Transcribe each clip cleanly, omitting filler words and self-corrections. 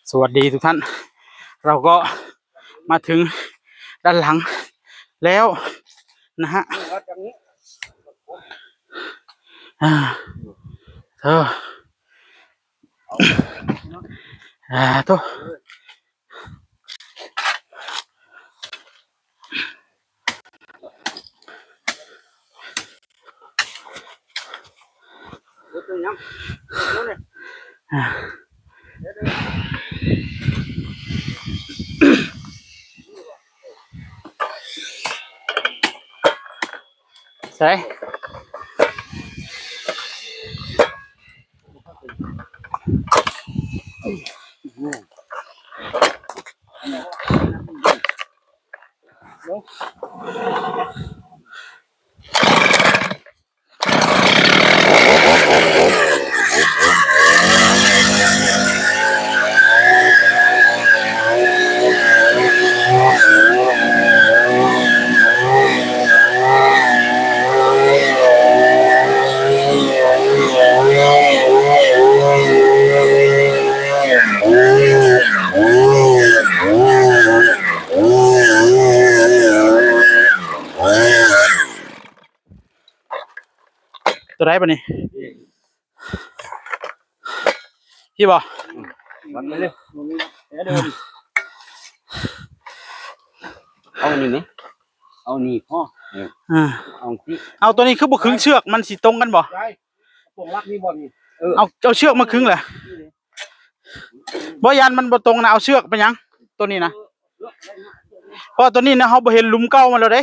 สวัสดีทุกท่านเราก็มาถึงด้านหลังแล้วนะฮะเธอตัวใช่ตัวได้ปะนี่พี่บอกมันไม่เลยเดินเอานี่ไหมเอานี่พ่อเอาที่เอาตัวนี้คือบุคึงเชือกมันสีตรงกันบ่พวกรักนี่บ่นี่เอาเชือกมาคึงเลยบ่ยันมันบ่ตรงนะเอาเชือกไปยังตัวนี้นะเพราะตัวนี้นะเขาบ่เห็นหลุมเก้ามาแล้วเด้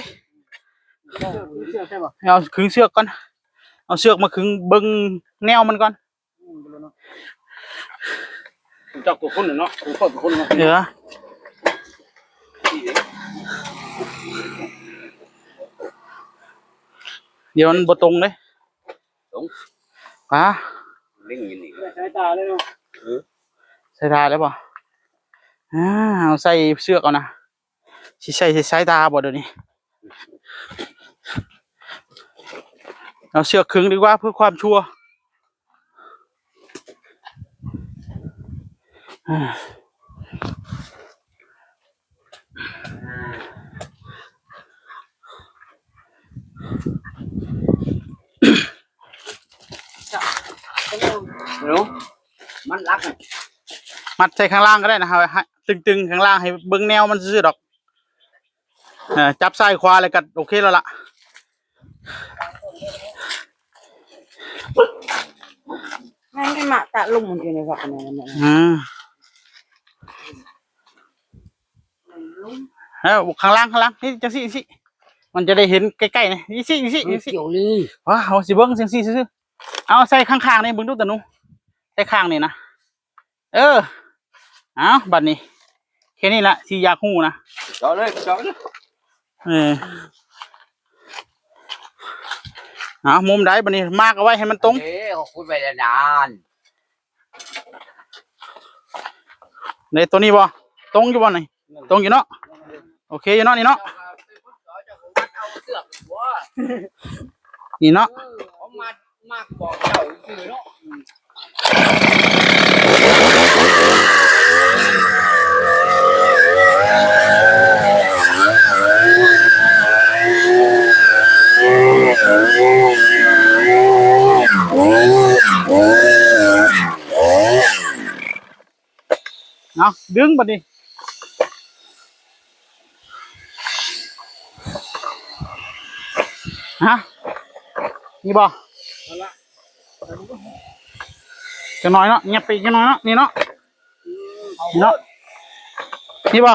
เอาคึงเชือกก่อนเอาเชือกมาคึงเบิ่งแนวมันก่อนจับตัวคนเนาะตัวคนเนาะเดี๋ยวมันบ่ตรงเลยตรงเล่งยินนี่ใส่ตาเลยเนาะใส่ตาได้ป่ะเอาใส่เชือกเอานะสิใส่สายตาบ่เดี๋ยวนี้เอาเชือกขึงดีกว่าเพื่อความชัวร์รู้มันรักมัดใส่ข้างล่างก็ได้นะครับตึงๆข้างล่างให้เบิ้งแนวมันซื่อดอกจับซ้ายขวาอะไรกันโอเคแล้วล่ะงั้นไอ้หมาตะลุงมันอยู่ในฝักเนี่ยแล้วข้างล่างนี่จังสิมันจะได้เห็นใกล้ๆนะนี่สิเกี่ยวเลยว้าเอาสิเบิ้งจังสิซื่อเอาใส่ข้างๆนี่เบิ้งดูแต่นู้ใส่ข้างนี่นะเอาบัดนี้แค่นี้ละที่อยากหูนะจ่อเลยมุมได้บัดนี้มากเอาไว้ให้มันตรงขอบคุณไปนานในตัวนี้บ่ตรงอยู่บ่ไหนตรงอยู่เนาะโอเคอยู่เนาะนี่เนาะนี่เนาะมากบอกเจ้าคือเนาะเอาดึงบัดนี้นี่บ่จะน้อยเนาะเงียบไปจะน้อยเนาะนี่เนาะนี่บ่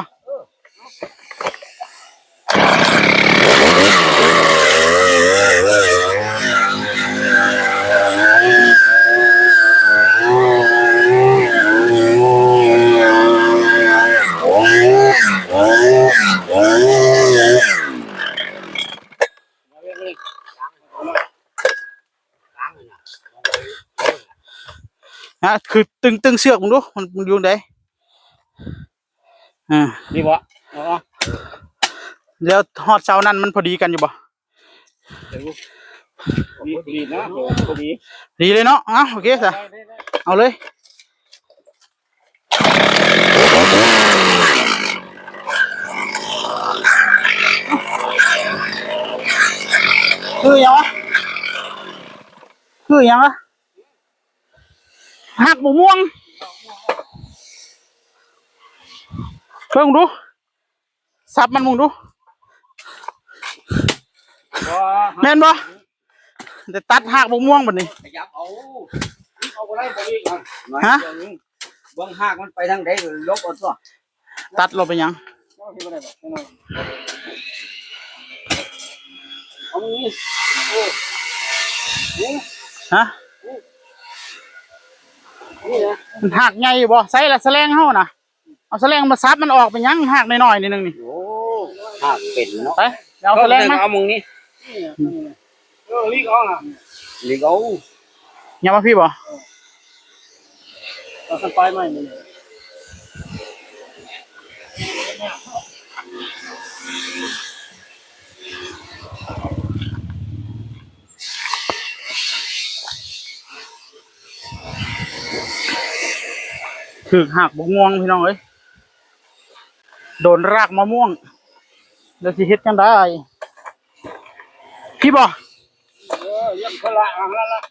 คือตึงเสือกมึงดูมันอยู่ไหนนี่บ่แล้วฮอดเช้านั้นมันพอดีกันอยู่บ่ดีนะพอดีดีเลยเนาะโอเคสิเอาเลย คือยังวะคือยังวะหักบกม่วงเพิ่งดูสับมันมึงดูแม่นบ่แต่ตัดหักบกม่วงแบบนี้ ขยับเอาไปได้บ่อีกฮะเบิ่งหากมันไปทางใดก็ลบเอาตัว ตัดเราไปยัง เอานี่นี่ ฮะ นี่นะ มันหักไงบ่ใส่ละแสลงเฮานะเอาแสลงมาซับมันออกไปยังหักน้อยๆนิดนึงนี่ โอ้หากเป็นเนาะ ไปเอาแสลงมา เอามึงนี่ลีกเอาอ่ะลีกเอา อย่ามาพี่บ่ เอาสไปใหม่นี่ ถึกหักบกม่วงพี่น้องเอ้ยโดนรากมะม่วงแล้วสิเฮ็ดจังได้พี่บ่ ยังคนละอันละ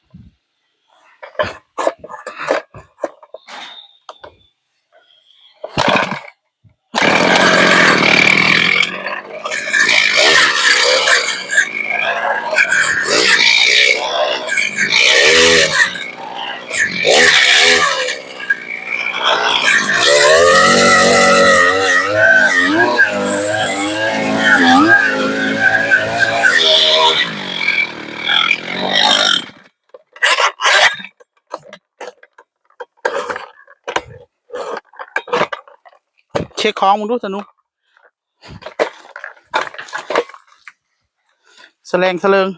เช็คของมึงดูสนุกแสลงเสลิง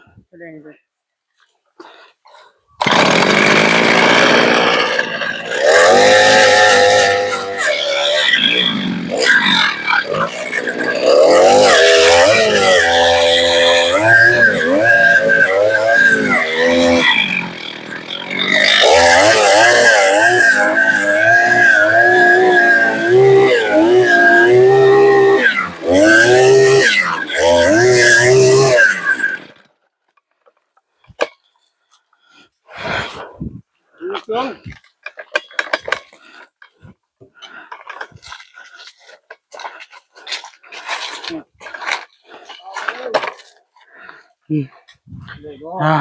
อ่า